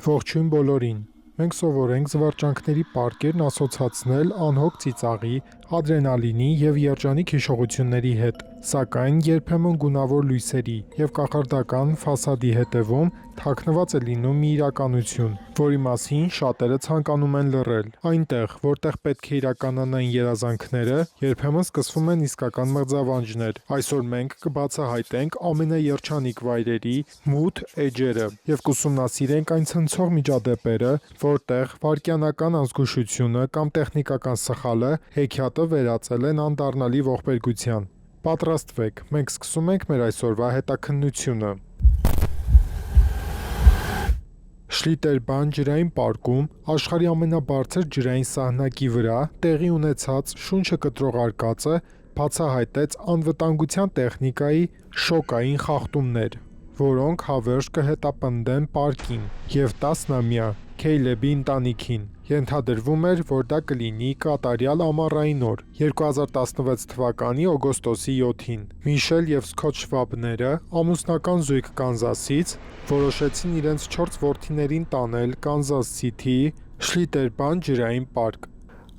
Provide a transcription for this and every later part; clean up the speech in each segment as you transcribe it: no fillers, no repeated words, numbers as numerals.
Ողջույն բոլորին։ Մենք սովորենք զվարճանքների պարկերն ասոցացնել անհոգ ծիծաղի, ադրենալինի և երջանիկ հիշողությունների հետ, սակայն երբեմն գունավոր լույսերի և կախարդական ֆասադի հետևում թաքնված է լինում մի իրականություն, որի մասին շատերը ցանկանում են լռել։ Այնտեղ, որտեղ պետք է իրականանային երազանքները, երբեմն սկսվում են իսկական մղձավանջներ։ Այսօր մենք կբացահայտենք ամենաերջանիկ վայրերի մութ էջերը և կուսումնասիրենք այն ցնցող միջադեպերը, որտեղ վայրկյանական անզգուշությունը կամ տեխնիկական սխալը հեքիաթը վերածել են անդառնալի ողբերգության։ Պատրաստվեք, մենք սկսում ենք մեր այսօրվա հետաքննությունը։ Շլիտերբան ջրային պարկում, աշխարհի ամենաբարձր ջրային սահնակի վրա տեղի ունեցած շունչը կտրող արկածը բացահայտեց անվտանգության տեխնիկայի շոկային խախտումներ, որոնք հավերժ կհետապնդեն պարկին և 10-ամյա Քեյլեբի ընտանիքին։ Ենթադրվում էր, որ դա կլինի կատարյալ ամառային օր, 2016 թվականի օգոստոսի 7-ին։ Միշել և Սքոթ Շվաբները, ամուսնական զույգ Կանզասից, որոշեցին իրենց 4 որդիներին տանել Կանզաս Սիթիի Շլիտերբան ջրային պարկ։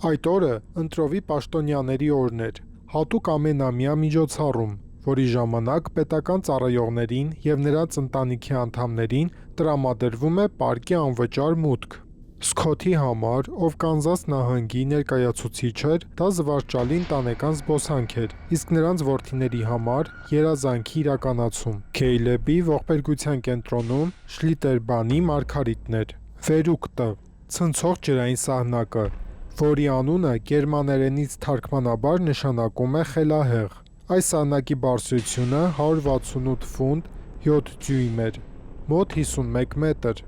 Այդ օրը ընտրովի պաշտոնյաների օրն էր, հատուկ ամենամյա միջոցառում, որի ժամանակ պետական ծառայողներին և նրանց ընտանիքի անդամներին տրամադրվում է պարկի անվճար մուտք։ Սքոթի համար, ով Կանզաս նահանգի ներկայացուցիչ էր, դա զվարճալի ընտանեկան զբոսանք էր, իսկ նրանց որդիների համար՝ երազանքի իրականացում։ Քեյլեբի ողբերգության կենտրոնում Շլիտերբանի մարգարիտն էր։ Վերուկտը, ցնցող ջրային սահնակը, որի անունը գերմաներենից թարգմանաբար նշանակում է խելահեղ։ Այս սահնակի բարձրությունը 168 ֆուտ 7 դյույմ էր, մոտ 51 մետր,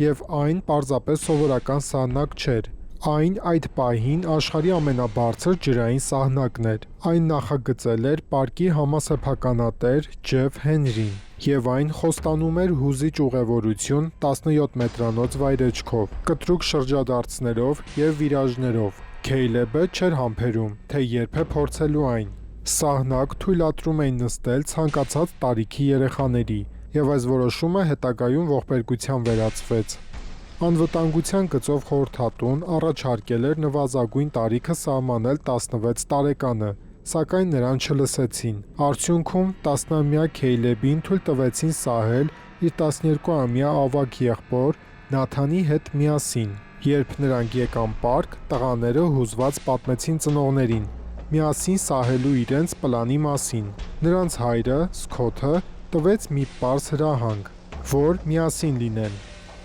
և այն պարզապես սովորական սահնակ չէր։ Այն այդ պահին աշխարհի ամենաբարձր ջրային սահնակն էր։ Այն նախագծել էր պարկի համասեփականատեր Ջեֆ Հենրին, և այն խոստանում էր հուզիչ ուղևորություն 17 մետրանոց վայրէջքով, կտրուկ շրջադարձներով և վիրաժներով։ Քեյլեբը չէր համբերում, թե երբ է փորձելու այն։ Սահնակ թույլատրում էին նստել ցանկացած տարիքի երեխաների, և այս որոշումը հետագայում ողբերգության վերածվեց։ Անվտանգության գծով խորհրդատուն առաջարկել էր նվազագույն տարիքը սահմանել 16 տարեկանը, սակայն նրան չլսեցին։ Արդյունքում 10-ամյա Քեյլեբին թույլ տվեցին սահել իր 12-ամյա ավագ եղբոր Նաթանի հետ միասին։ Երբ նրանք եկան պարկ, տղաները հուզված պատմեցին ծնողներին միասին սահելու իրենց պլանի մասին։ Նրանց հայրը՝ Սքոթը, տվեց մի պարզ հրահանգ, որ միասին լինեն։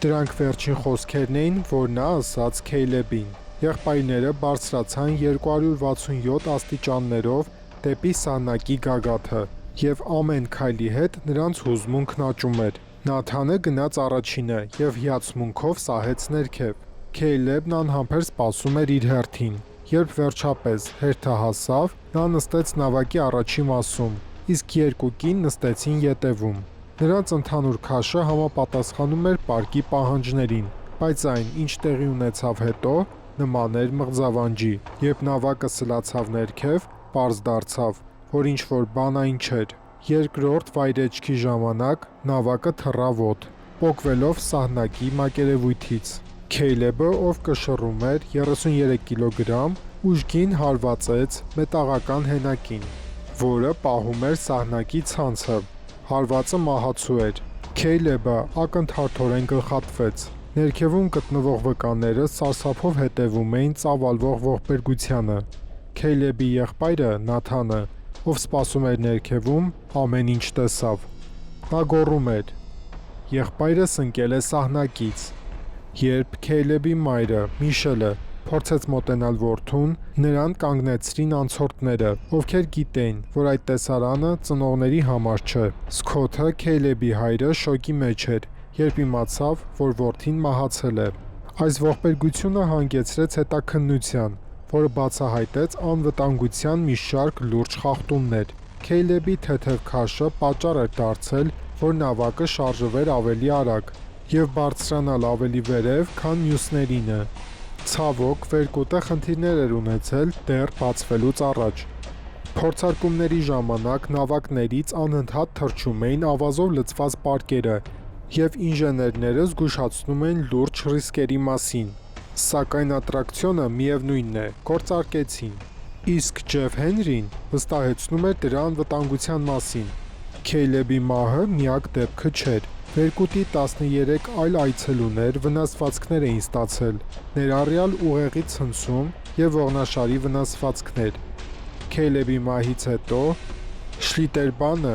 Դրանք վերջին խոսքերն էին, որ նա ասաց Քեյլեբին։ Եղբայրները բարձրացան 267 աստիճաններով դեպի սահնակի գագաթը, և ամեն քայլի հետ նրանց հուզմունքն աճում էր։ Նաթանը գնաց առաջինը և հիացմունքով սահեց ներքև։ Քեյլեբն անհամբեր սպասում էր իր հերթին։ Երբ վերջապես հերթը հասավ, նա նստեց նավակի առաջին մասում, իսկ երկու կին նստեցին ետևում։ Նրանց ընդհանուր քաշը համապատասխանում էր պարկի պահանջներին, բայց այն, ինչ տեղի ունեցավ հետո, նման էր մղձավանջի։ Երբ նավակը սլացավ ներքև, պարզ դարձավ, որ ինչ-որ բան այն չէր։ Երկրորդ վայրէջքի ժամանակ նավակը թռավ օդ, պոկվելով սահնակի մակերևույթից։ Քեյլեբը, ով կշռում էր 33 կիլոգրամ, ուժգին հարվածեց մետաղական հենակին, որը պահում էր սահնակի ցանցը։ Հարվածը մահացու էր։ Քեյլեբը ակնթարթորեն գլխատվեց։ Ներքևում գտնվող վկաները սարսափով հետևում էին ծավալվող ողբերգությանը։ Քեյլեբի եղբայրը՝ Նաթանը, ով սպասում էր ներքևում, ամեն ինչ տեսավ։ Նա գոռում էր. «Եղբայրս ընկել է սահնակից»։ Երբ Քեյլեբի մայրը՝ Միշելը, փորձեց մոտենալ որդուն, նրան կանգնեցրին անցորդները, ովքեր գիտեին, որ այդ տեսարանը ծնողների համար չէ։ Սքոթը՝ Քեյլեբի հայրը, շոկի մեջ էր, երբ իմացավ, որ որդին մահացել է։ Այս ողբերգությունը հանգեցրեց հետաքննության, որը բացահայտեց անվտանգության մի շարք լուրջ խախտումներ։ Քեյլեբի թեթև քաշը պատճառ էր դարձել, որ նավակը շարժվեր ավելի արագ և բարձրանալ ավելի վերև, քան մյուսներինը։ Ցավոք, Վերկուտը խնդիրներ էր ունեցել դեռ բացվելուց առաջ։ Փորձարկումների ժամանակ նավակներից անընդհատ թռչում էին ավազով լցված պարկերը, Եվ ինժեներները զգուշացնում են լուրջ ռիսկերի մասին, սակայն ատրակցիոնը միևնույնն է, գործարկեցին։ Իսկ Ջեֆ Հենրին վստահեցնում էր դրա անվտանգության մասին։ Քեյլեբի մահը միակ դեպքը չէր։ Վերկուտի 13 այլ այցելուներ վնասվածքներ էին ստացել, ներառյալ ուղեղի ցնցում և ողնաշարի վնասվածքներ։ Քեյլեբի մահից հետո Շլիտերբանը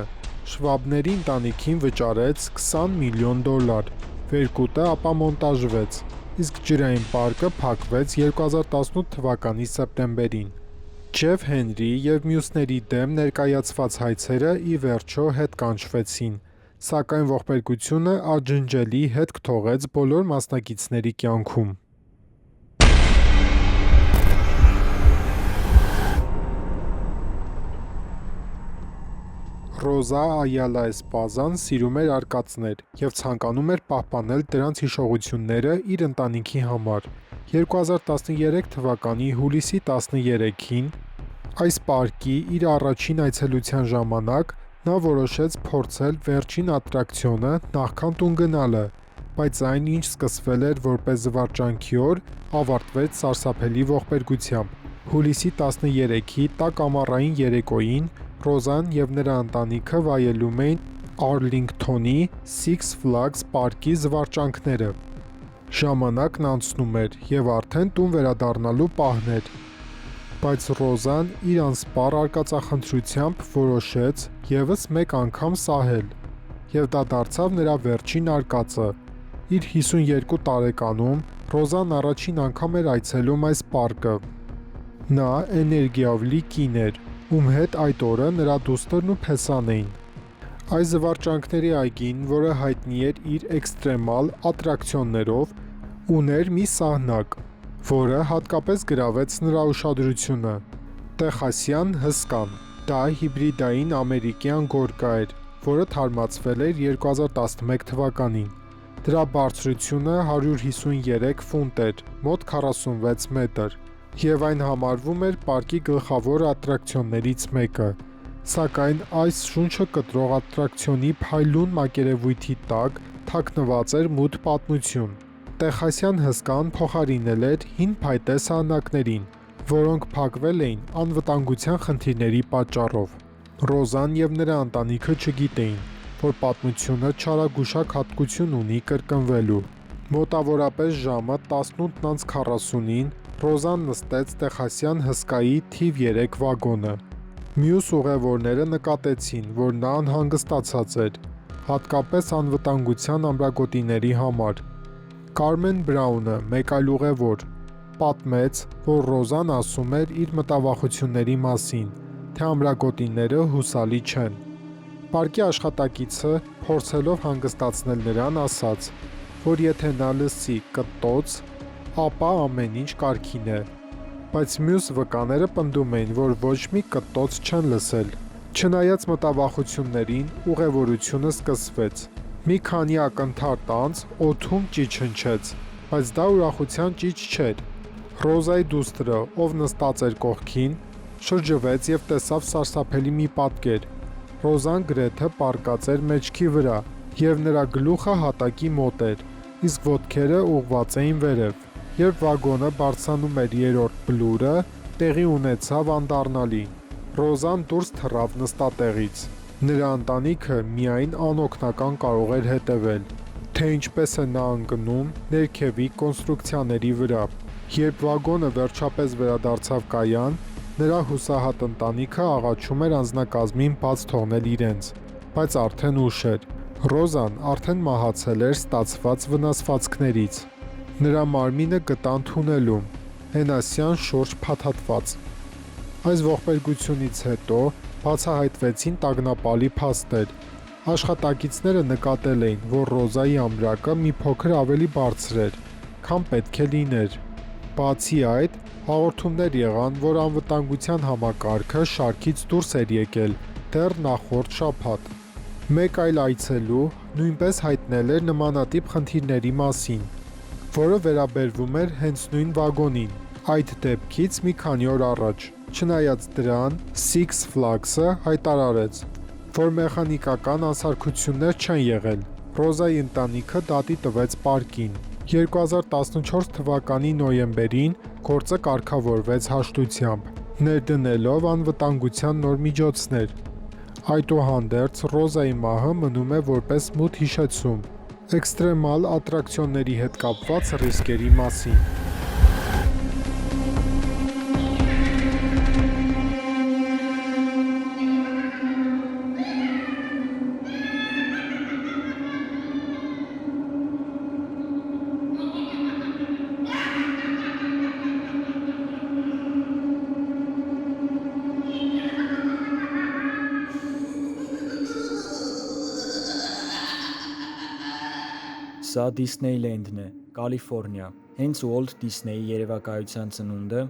Շվաբների ընտանիքին վճարեց $20 միլիոն։ Վերկուտը ապա մոնտաժվեց, իսկ ջրային պարկը փակվեց 2018 թվականի սեպտեմբերին։ Ջեֆ Հենրի և մյուսների դեմ ներկայացված հայցերը ի վերջո հետ կանչվեցին, սակայն ողբերգությունը աջնջելի հետք թողեց բոլոր մասնակիցների կյանքում։ Ռոզա Այալա Էսպազան սիրում էր արկածներ և ցանկանում էր պահպանել դրանց հիշողությունները իր ընտանիքի համար։ 2013 թվականի հուլիսի 13-ին այս պարկի իր առաջին այցելության ժամանակ նա որոշեց փորձել վերջին ատրակցիոնը նախքան տուն գնալը, բայց այն, ինչ սկսվել էր որպես զվարճանքի օր, ավարտվեց սարսափելի ողբերգությամբ։ Հուլիսի 13-ի տաք ամառային երեկոյին Ռոզան և նրա ընտանիքը վայելում էին Արլինգթոնի Six Flags պարկի զվարճանքները։ Ժամանակն անցնում էր և արդեն տուն վերադառնալու պահն էր, բայց Ռոզան իր անսպառ արկածախնդրությամբ որոշեց ևս մեկ անգամ սահել, և դա դարձավ նրա վերջին արկածը։ Իր 52 տարեկանում Ռոզան առաջին անգամ էր այցելում այս պարկը։ Նա էներգիայով լի կին էր, ում հետ այդ օրը նրա դուստրն ու փեսան էին։ Այս զվարճանքների այգին, որը հայտնի էր իր էքստրեմալ ատրակցիոններով, ուներ մի սահնակ, որը հատկապես գրավեց նրա ուշադրությունը՝ տեխասյան հսկան։ Դա հիբրիդային ամերիկյան գորգա էր, որը թարմացվել էր 2011 թվականին։ Դրա բարձրությունը 153 ֆունտ էր, մոտ 46 մետր, և այն համարվում էր պարկի գլխավոր ատրակցիոններից մեկը։ Սակայն այս շունչը կտրող ատրակցիոնի փայլուն մակերևույթի տակ թաքնված էր մութ պատմություն։ Տեխասյան հսկան փոխարինել էր հին փայտե սահնակներին, որոնք փակվել էին անվտանգության խնդիրների պատճառով։ Ռոզան և նրա ընտանիքը չգիտեին, որ պատմությունը չարագուշակ հատկություն ունի կրկնվելու։ Մոտավորապես ժամը 18:40-ին Ռոզան նստեց տեխասյան հսկայի թիվ 3 վագոնը։ Մյուս ուղևորները նկատեցին, որ նա անհանգստացած էր, հատկապես անվտանգության ամրագոտիների համար։ Կարմեն Բրաունը, մեկ այլ ուղևոր, պատմեց, որ Ռոզան ասում էր իր մտավախությունների մասին, թե ամրագոտիները հուսալի չեն։ Պարկի աշխատակիցը, փորձելով հանգստացնել նրան, ասաց, որ եթե նա լսի կտտոց, ապա ամեն ինչ կարգին է։ Բայց մյուս վկաները պնդում էին, որ ոչ մի կտտոց չեն լսել։ Չնայած մտավախություններին, ուղևորությունը սկսվեց։ Մի քանի ակնթարթ անց օդում ճիչ հնչեց, բայց դա ուրախության ճիչ չէր։ Ռոզայի դուստրը, ով նստած էր կողքին, շրջվեց և տեսավ սարսափելի մի պատկեր։ Ռոզան գրեթե պառկած էր մեջքի վրա, և նրա գլուխը հատակի մոտ էր, իսկ ոտքերը ուղղված էին վերև։ Երբ վագոնը բարձրանում էր երրորդ բլուրը, տեղի ունեցավ անդառնալի։ Ռոզան դուրս թռավ նստատեղից։ Նրա ընտանիքը միայն անօգնական կարող էր հետևել, թե ինչպես է նա ընկնում ներքևի կոնստրուկցիաների վրա։ Երբ վագոնը վերջապես վերադարձավ կայան, նրա հուսահատ ընտանիքը աղաչում էր անձնակազմին բաց թողնել իրենց, բայց արդեն ուշ էր։ Ռոզան արդեն մահացել էր ստացված վնասվածքներից։ Նրա մարմինը գտան թունելում, հենասյան շուրջ փաթաթված։ Այս ողբերգությունից հետո բացահայտվեցին տագնապալի փաստեր։ Աշխատակիցները նկատել էին, որ Ռոզայի ամրակը մի փոքր ավելի բարձր էր, քան պետք է լիներ։ Բացի այդ, հաղորդումներ եղան, որ անվտանգության համակարգը շարքից դուրս էր եկել դեռ նախորդ շաբաթ։ Մեկ այլ այցելու նույնպես հայտնել էր նմանատիպ խնդիրների մասին, որը վերաբերվում էր հենց նույն վագոնին, այդ դեպքից մի քանի օր առաջ։ Չնայած դրան, Six Flags-ը հայտարարեց, որ մեխանիկական անսարքություններ չեն եղել։ Ռոզայի ընտանիքը դատի տվեց պարկին։ 2014 թվականի նոյեմբերին գործը կարգավորվեց հաշտությամբ, ներդնելով անվտանգության նոր միջոցներ։ Այդուհանդերձ, Ռոզայի մահը մնում է որպես մութ հիշեցում էքստրեմալ ատրակցիոնների հետ կապված ռիսկերի մասին։ Սա Դիսնեյլենդն է, Կալիֆոռնիա, հենց Ուոլթ Դիսնեյի երևակայության ծնունդը,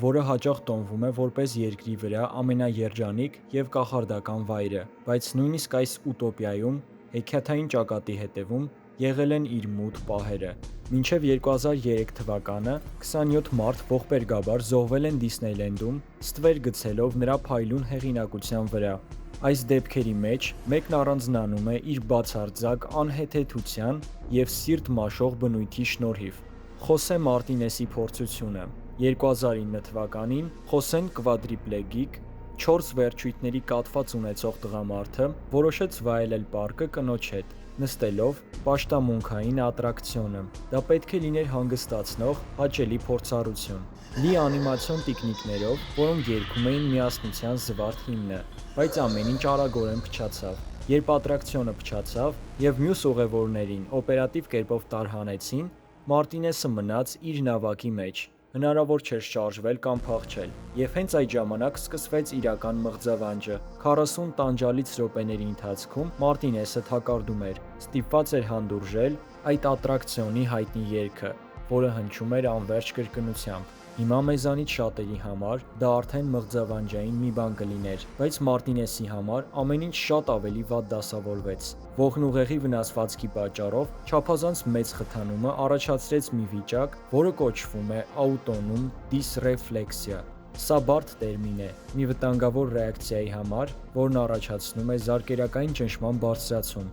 որը հաճախ տոնվում է որպես երկրի վրա ամենաերջանիկ և կախարդական վայրը, բայց նույնիսկ այս ուտոպիայում, հեքիաթային ճակատի հետևում, եղել են իր մութ պահերը։ Մինչև 2003 թվականը 27 մարդ ողբերգաբար զոհվել են Դիսնեյլենդում, ստվեր գցելով նրա փայլուն հեղինակության վրա։ Այս դեպքերի մեջ մեկն առանձնանում է իր բացարձակ անհեթեթության և սիրտ մաշող բնույթի շնորհիվ։ Խոսե Մարտինեսի փորձությունը։ 2009 թվականին Խոսեն կվադրիպլեգիկ, 4 վերջույթների կաթված ունեցող տղամարդը որոշեց վայելել պարկը կնոջ հետ, նստելով պաշտամունքային ատրակցիոնը։ Դա պետք է լիներ հանգստացնող, հաճելի փորձառություն, լի անիմացիոն տիկնիկներով, որոնք երգում էին միասնության զվարթ հիմնը, բայց ամեն ինչ արագորեն փչացավ։ Երբ ատրակցիոնը փչացավ և մյուս ուղևորներին օպերատիվ կերպով տարհանեցին, Մարտինեսը մնաց իր նավակի մեջ, հնարավոր չէր շարժվել կամ փախչել, և հենց այդ ժամանակ սկսվեց իրական մղձավանջը։ 40 տանջալից րոպեների ընթացքում Մարտինեսը թակարդում էր, ստիպված էր հանդուրժել այդ ատրակցիոնի հայտնի երգը, որը հնչում էր անվերջ կրկնությամբ։ Հիմա մեզանից շատերի համար դա արդեն մղձավանջային մի բան կլիներ, բայց Մարտինեսի համար ամեն ինչ շատ ավելի վատ դասավորվեց։ Ողնուղեղի վնասվածքի պատճառով չափազանց մեծ խթանումը առաջացրեց մի վիճակ, որը կոչվում է աուտոնոմ դիսրեֆլեքսիա։ Սա բարդ տերմին է մի վտանգավոր ռեակցիայի համար, որն առաջացնում է զարկերակային ճնշման բարձրացում,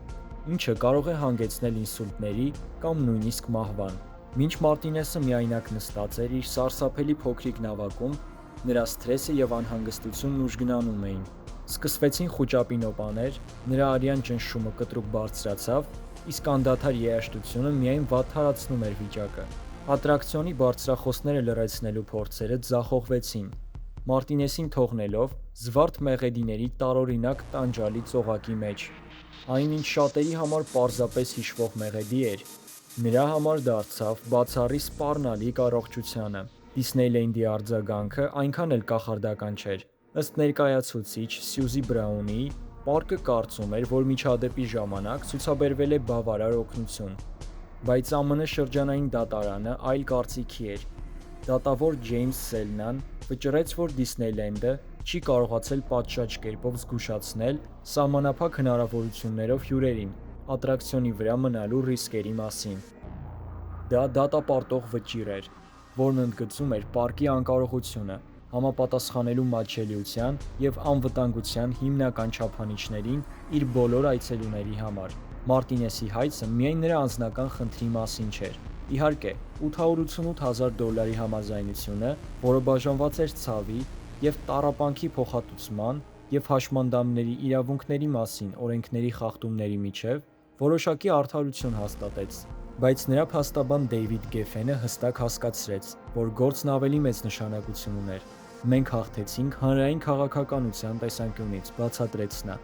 ինչը կարող է հանգեցնել ինսուլտների կամ նույնիսկ մահվան։ Մինչ Մարտինեսը միայնակ նստած էր իր սարսափելի փոքրիկ նավակում, նրա սթրեսը և անհանգստությունն ուժգնանում էին։ Սկսվեցին խուճապի նոպաներ, նրա արյան ճնշումը կտրուկ բարձրացավ, իսկ անդադար երաժշտությունը միայն վատթարացնում էր վիճակը։ Ատրակցիոնի բարձրախոսները լռեցնելու փորձերը ձախողվեցին, Մարտինեսին թողնելով զվարթ մեղեդիների տարօրինակ տանջալի ծողակի մեջ։ Այն, ինչ շատերի համար պարզապես հիշվող մեղեդի էր, նրա համար դարձավ բացառի սպառնալիք առողջությանը։ Դիսնեյլենդի արձագանքը այնքան էլ կախարդական չէր։ Ըստ ներկայացուցիչ Սյուզի Բրաունիի, պարկը կարծում էր, որ միջադեպի ժամանակ ցուցաբերվել է բավարար օգնություն, բայց ԱՄՆ շրջանային դատարանը այլ կարծիքի էր։ Դատավոր Ջեյմս Սելնան վճռեց, որ Դիսնեյլենդը չի կարողացել պատշաճ կերպով զգուշացնել սահմանափակ հնարավորություններով հյուրերին ատրակցիոնի վրա մնալու ռիսկերի մասին։ Դա դատապարտող վճիռ էր, որն ընդգծում էր պարկի անկարողությունը համապատասխանելու մատչելիության և անվտանգության հիմնական չափանիշներին իր բոլոր այցելուների համար։ Մարտինեսի հայցը միայն նրա անձնական խնդրի մասին չէր։ Իհարկե, $888,000 համաձայնությունը, որը բաժանված էր ցավի և տառապանքի փոխհատուցման և հաշմանդամների իրավունքների մասին օրենքների խախտումների միջև, որոշակի արդարություն հաստատեց, բայց նրա փաստաբան Դեյվիդ Գեֆենը հստակ հասկացրեց, որ գործն ավելի մեծ նշանակություն ուներ։ «Մենք հաղթեցինք հանրային քաղաքականության տեսանկյունից», բացատրեց նա,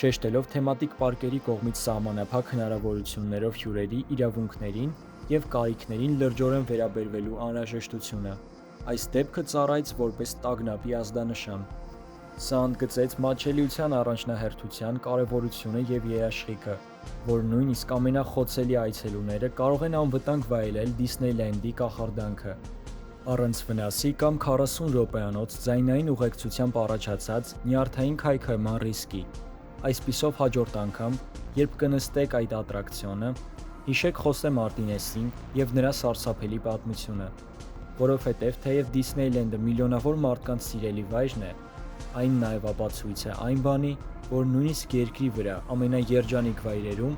շեշտելով թեմատիկ պարկերի կողմից սահմանափակ հնարավորություններով հյուրերի իրավունքներին և կարիքներին լրջորեն վերաբերվելու անհրաժեշտությունը։ Այս դեպքը ծառայեց որպես տագնապի ազդանշան։ Սա ընդգծեց մատչելիության առաջնահերթության կարևորությունը և երաշխիքը, որ նույնիսկ ամենախոցելի այցելուները կարող են անվտանգ վայելել Դիսնեյլենդի կախարդանքը առանց վնասի կամ 40 րոպեանոց ձայնային ուղեկցությամբ առաջացած նյարդային քայքայման ռիսկի։ Այսպիսով հաջորդ անգամ, երբ կնստեք այդ ատրակցիոնը, հիշեք Խոսե Մարտինեսին և նրա սարսափելի պատմությունը, որովհետև թեև Դիսնեյլենդը միլիոնավոր մարդկանց սիրելի վայրն է, այն նաև ապացույց է այն բանի, որ նույնիսկ երկրի վրա ամենաերջանիկ վայրերում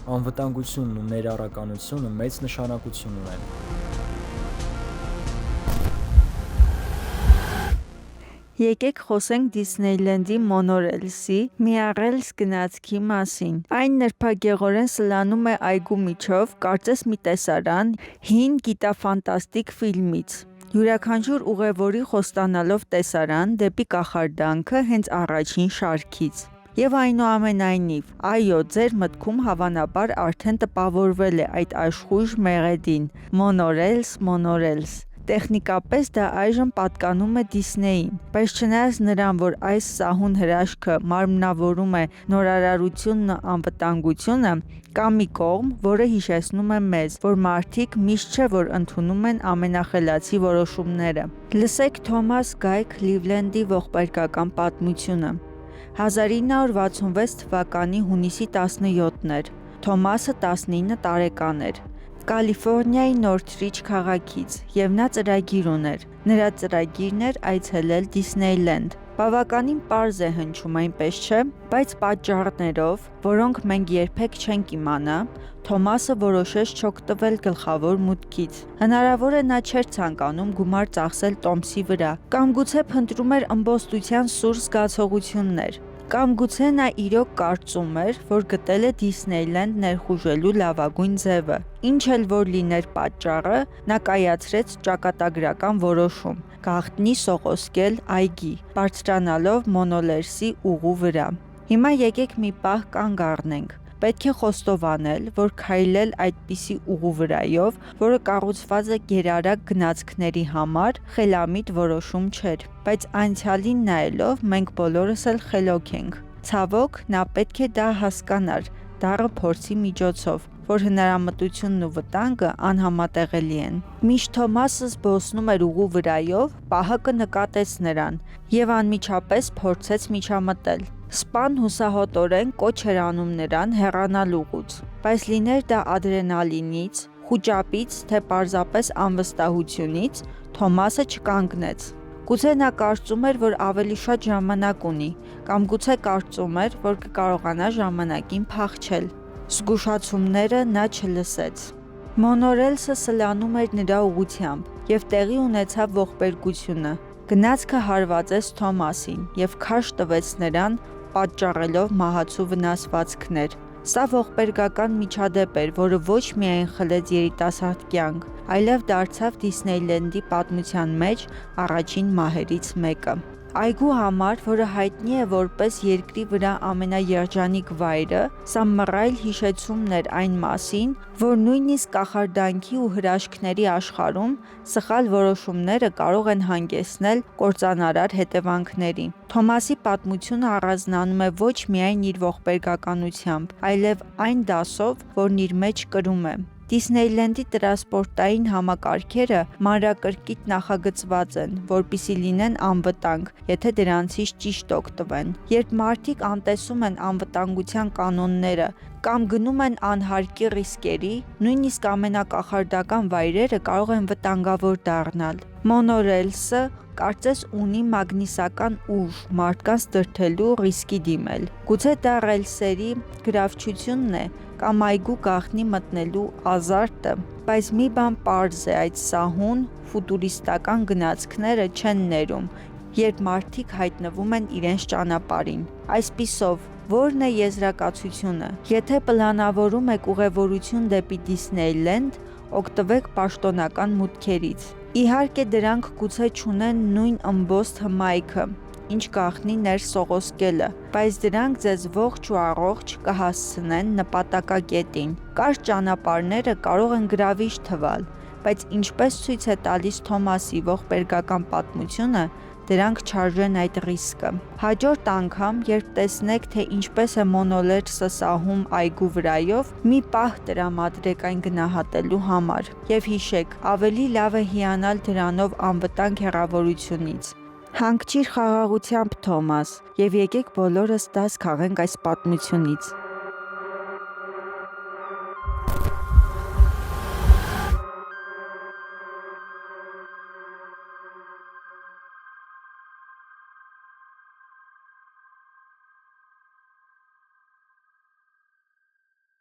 Անվտանգությունն ու ներառականությունը մեծ նշանակություն ունեն։ Եկեք խոսենք Դիսնեյլենդի մոնորելսի միառելս գնացքի մասին։ Այն նրբագեղորեն սլանում է այգու միջով, կարծես մի տեսարան հին գիտաֆանտաստիկ ֆիլմից։ Յուրաքանչյուր ուղևորի խոստանալով տեսարան դեպի կախարդանքը հենց առաջին շարքից։ Եվ այնուամենայնիվ, այո, ձեր մտքում հավանաբար արդեն տպավորվել է այդ աշխույժ մեղեդին՝ մոնորելս։ Տեխնիկապես դա այժմ պատկանում է Դիսնեյին, բայց չնայած նրան, որ այս սահուն հրաշքը մարմնավորում է նորարարությունն ու անվտանգությունը, կա մի կողմ, որը հիշեցնում է մեզ, որ մարդիկ միշտ չէ, որ ընդունում են ամենախելացի որոշումները։ Լսեք Թոմաս Գայ Քլիվլենդի ողբերգական պատմությունը։ 1966 թվականի հունիսի 17-ն էր։ Թոմասը 19 տարեկան էր։ Կալիֆոռնիայի Նորթրիջ քաղաքից, եւ նա ծրագիր ուներ։ Նրա ծրագիրն էր այցելել Դիսնեյլենդ։ Բավականին պարզ է հնչում, այնպես չէ, բայց պատճառներով, որոնք մենք երբեք չենք իմանա, Թոմասը որոշեց չօգտվել գլխավոր մուտքից։ Հնարավոր է նա չէր ցանկանում գումար ծախսել տոմսի վրա, կամ գուցե փնտրում էր ըմբոստության սուր զգացողություններ, կամ գուցե նա իրոք կարծում էր, որ գտել է Դիսնեյլենդ ներխուժելու լավագույն ձևը։ Ինչ էլ որ լիներ պատճառը, նա կայացրեց ճակատագրական որոշում՝ գաղտնի սողոսկել այգի, բարձրանալով մոնորելսի ուղու վրա։ Հիմա եկեք մի պահ կանգ առնենք։ Պետք է խոստովանել, որ քայլել այդպիսի ուղու վրայով, որը կառուցված է գերարագ գնացքների համար, խելամիտ որոշում չէր, բայց անցյալին նայելով մենք բոլորս էլ խելոք ենք։ Ցավոք, նա պետք է դա հասկանար դառը փորձի միջոցով, որ հնարամտությունն ու վտանգը անհամատեղելի են։ Միշտ Թոմասը զբոսնում էր ուղու վրայով, պահակը նկատեց նրան եւ անմիջապես փորձեց միջամտել։ Սպան հուսահոտորեն կոչ էր անում նրան հեռանալ ուղուց, բայց լիներ դա ադրենալինից, խուճապից, թե պարզապես անվստահությունից, Թոմասը չկանգնեց։ Գուցե նա կարծում էր, որ ավելի շատ ժամանակ ունի, կամ գուցե կարծում էր, որ կկարողանա ժամանակին փախչել։ Զգուշացումները նա չլսեց։ Մոնորելսը սլանում էր նրա ուղղությամբ եւ տեղի ունեցավ ողբերգությունը։ Գնացքը հարվածեց Թոմասին եւ քարշ տվեց նրան, պատճառելով մահացու վնասվածքներ։ Սա ողբերգական միջադեպ էր, որը ոչ միայն խլեց երիտասարդ կյանք, այլև դարձավ Դիսնեյլենդի պատմության մեջ առաջին մահերից մեկը։ Այգու համար, որը հայտնի է որպես երկրի վրա ամենաերջանիկ վայրը, սա մռայլ հիշեցումն էր այն մասին, որ նույնիսկ կախարդանքի ու հրաշքների աշխարհում սխալ որոշումները կարող են հանգեցնել կործանարար հետևանքների։ Թոմասի պատմությունը առանձնանում է ոչ միայն իր ողբերգականությամբ, այլև այն դասով, որն իր մեջ կրում է։ Դիսնեյլենդի տրասպորտային համակարգերը մանրակրկիտ նախագծված են, որպեսզի լինեն անվտանգ, եթե դրանցից ճիշտ օգտվեն։ Երբ մարդիկ անտեսում են անվտանգության կանոնները կամ գնում են անհարկի ռիսկերի, նույնիսկ ամենակախարդական վայրերը կարող են վտանգավոր դառնալ։ Մոնորելսը կարծես ունի մագնիսական ուժ մարդկանց դրդելու ռիսկի դիմել։ Գուցե դա ռելսերի գրավչությունն է կամ այգու գաղտնի մտնելու ազարտը, բայց մի բան պարզ է, այդ սահուն, ֆուտուրիստական գնացքները չեն ներում, երբ մարդիկ հայտնվում են իրենց ճանապարհին։ Այսպիսով, ո՞րն է եզրակացությունը։ Եթե պլանավորում եք ուղևորություն դեպի Դիսնեյլենդ, օգտվեք պաշտոնական մուտքերից։ Իհարկե դրանք գուցե չունեն նույն ըմբոստ հմայքը, ինչ գաղտնի ներսողոսկելը, բայց դրանք ձեզ ողջ ու առողջ կհասցնեն նպատակակետին։ Կարճ ճանապարհները կարող են գրավիչ թվալ, բայց ինչպես ցույց է տալիս Թոմասի ողբերգական պատմությունը, դրանք չարժեն այդ ռիսկը։ Հաջորդ անգամ, երբ տեսնեք, թե ինչպես է մոնորելսը սահում այգու վրայով, մի պահ տրամադրեք այն գնահատելու համար։ Եվ հիշեք, ավելի լավ է հիանալ դրանով անվտանգ հեռավորությունից։ Հանգչիր խաղաղությամբ, Թոմաս, եւ եկեք բոլորս դաս քաղենք այս պատմությունից։